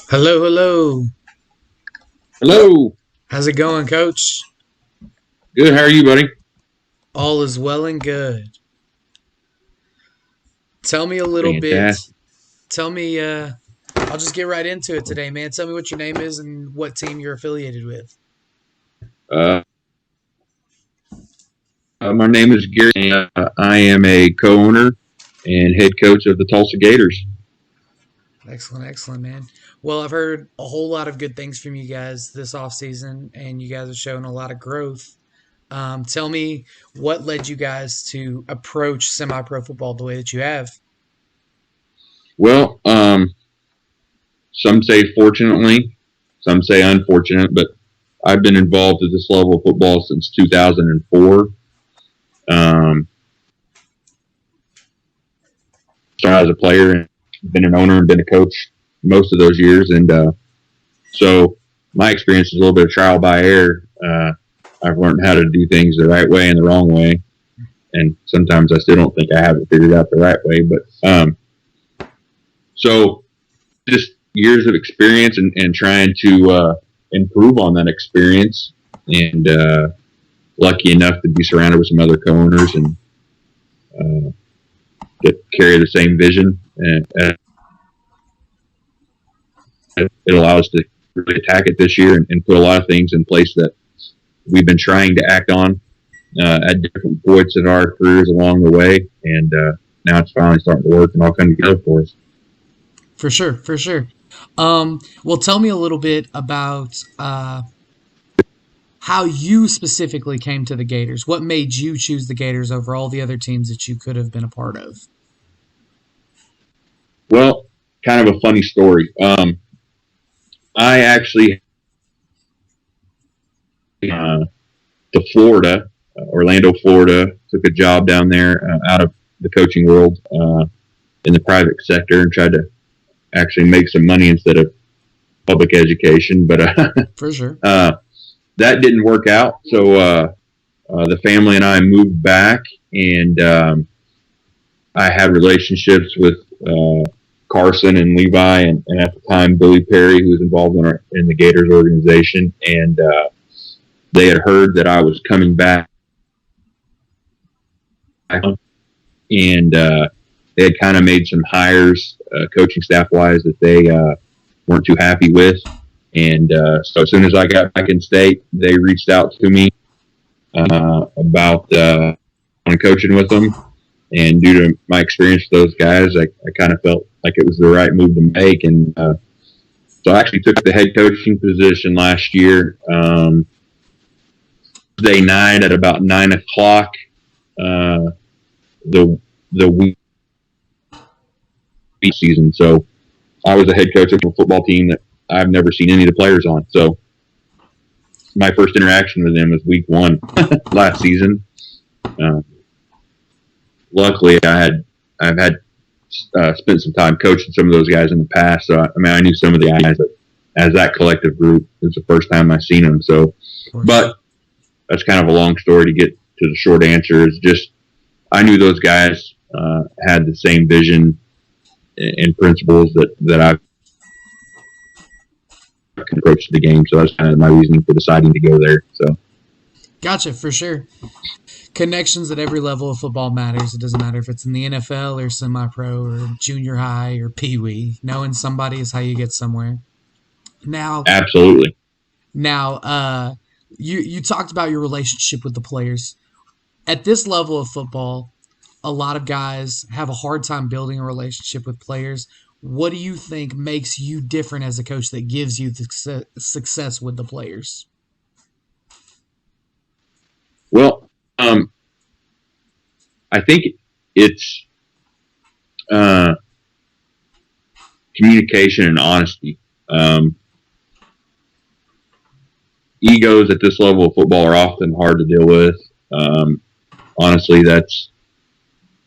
Hello, hello. Hello. How's it going, coach? Good. How are you, buddy? All is well and good. Tell me a little bit. Fantastic. Tell me, I'll just get right into it today, man. Tell me what your name is and what team you're affiliated with. Uh, my name is Gary. And, I am a co-owner and head coach of the Tulsa Gators. Excellent, excellent, man. Well, I've heard a whole lot of good things from you guys this off season, and you guys are showing a lot of growth. Tell me what led you guys to approach semi-pro football the way that you have. Well, some say fortunately, some say unfortunate, but I've been involved at this level of football since 2004. Um, Started as a player and been an owner and been a coach most of those years, and so my experience is a little bit of trial by error. I've learned how to do things the right way and the wrong way, and sometimes I still don't think I have it figured out the right way. But so just years of experience and trying to improve on that experience, and lucky enough to be surrounded with some other co-owners and uh, that carry the same vision, and it allows us to really attack it this year and put a lot of things in place that we've been trying to act on at different points in our careers along the way, and now it's finally starting to work and all come together for us. For sure, for sure. Well, tell me a little bit about how you specifically came to the Gators. What made you choose the Gators over all the other teams that you could have been a part of? Well, kind of a funny story. I actually uh, to Florida, Orlando, Florida, took a job down there out of the coaching world in the private sector and tried to actually make some money instead of public education. But For sure. that didn't work out. So the family and I moved back, and I had relationships with Carson and Levi, and at the time Billy Perry, who was involved in the Gators organization, and they had heard that I was coming back, and they had kind of made some hires, coaching staff wise, that they weren't too happy with. And so as soon as I got back in state, they reached out to me about coaching with them. And due to my experience with those guys, I kind of felt like it was the right move to make. And so I actually took the head coaching position last year, Thursday night at about 9 o'clock. The week season. So I was a head coach of a football team that I've never seen any of the players on. So my first interaction with them was week one last season. Uh, Luckily, I've had spent some time coaching some of those guys in the past. So I knew some of the guys, but as that collective group, it's the first time I've seen them. So, but that's kind of a long story to get to the short answer. Is just I knew those guys had the same vision and principles that I've approached the game. So that's kind of my reasoning for deciding to go there. So, Gotcha, for sure. Connections at every level of football matters. It doesn't matter if it's in the NFL or semi pro or junior high or pee wee. Knowing somebody is how you get somewhere. Now, absolutely. now, you talked about your relationship with the players. At this level of football, a lot of guys have a hard time building a relationship with players. What do you think makes you different as a coach that gives you the success with the players? Well, I think it's uh, communication and honesty. Egos at this level of football are often hard to deal with. Um, Honestly, that's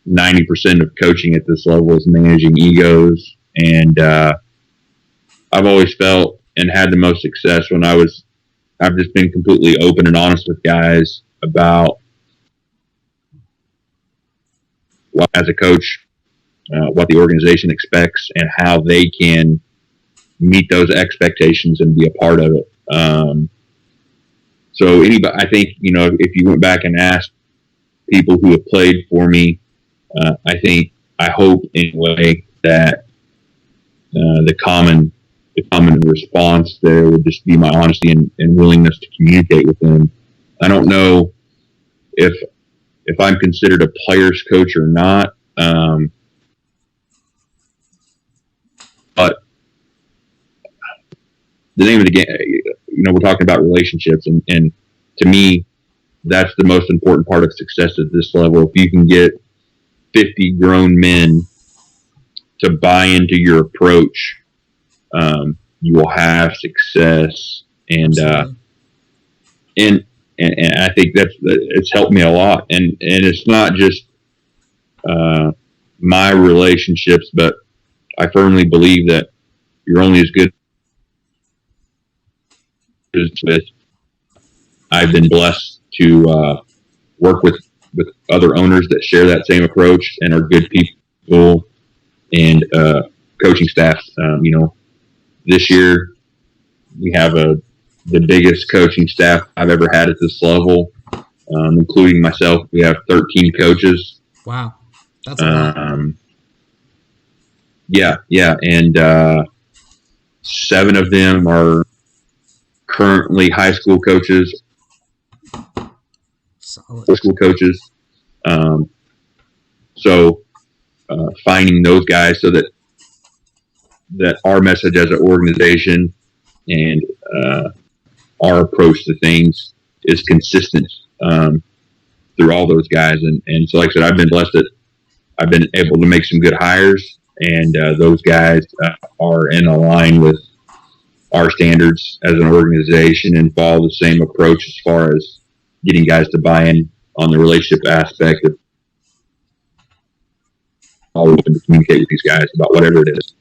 90% of coaching at this level is managing egos. And I've always felt and had the most success when I've just been completely open and honest with guys about what, as a coach, what the organization expects and how they can meet those expectations and be a part of it. So anybody, I think, if you went back and asked people who have played for me, I hope anyway that the common response there would just be my honesty and willingness to communicate with them. I don't know if I'm considered a player's coach or not, but the name of the game, we're talking about relationships, and to me, that's the most important part of success at this level. If you can get 50 grown men to buy into your approach, you will have success. And I think it's helped me a lot. And it's not just my relationships, but I firmly believe that you're only as good as with. I've been blessed to work with other owners that share that same approach and are good people, and coaching staff. This year we have the biggest coaching staff I've ever had at this level, including myself. We have 13 coaches. Wow, that's a lot. Yeah, and 7 of them are currently high school coaches. Solid. High school coaches. So finding those guys so that our message as an organization and our approach to things is consistent through all those guys. And so, like I said, I've been blessed that I've been able to make some good hires, and those guys are in line with our standards as an organization and follow the same approach as far as getting guys to buy in on the relationship aspect of all open to communicate with these guys about whatever it is.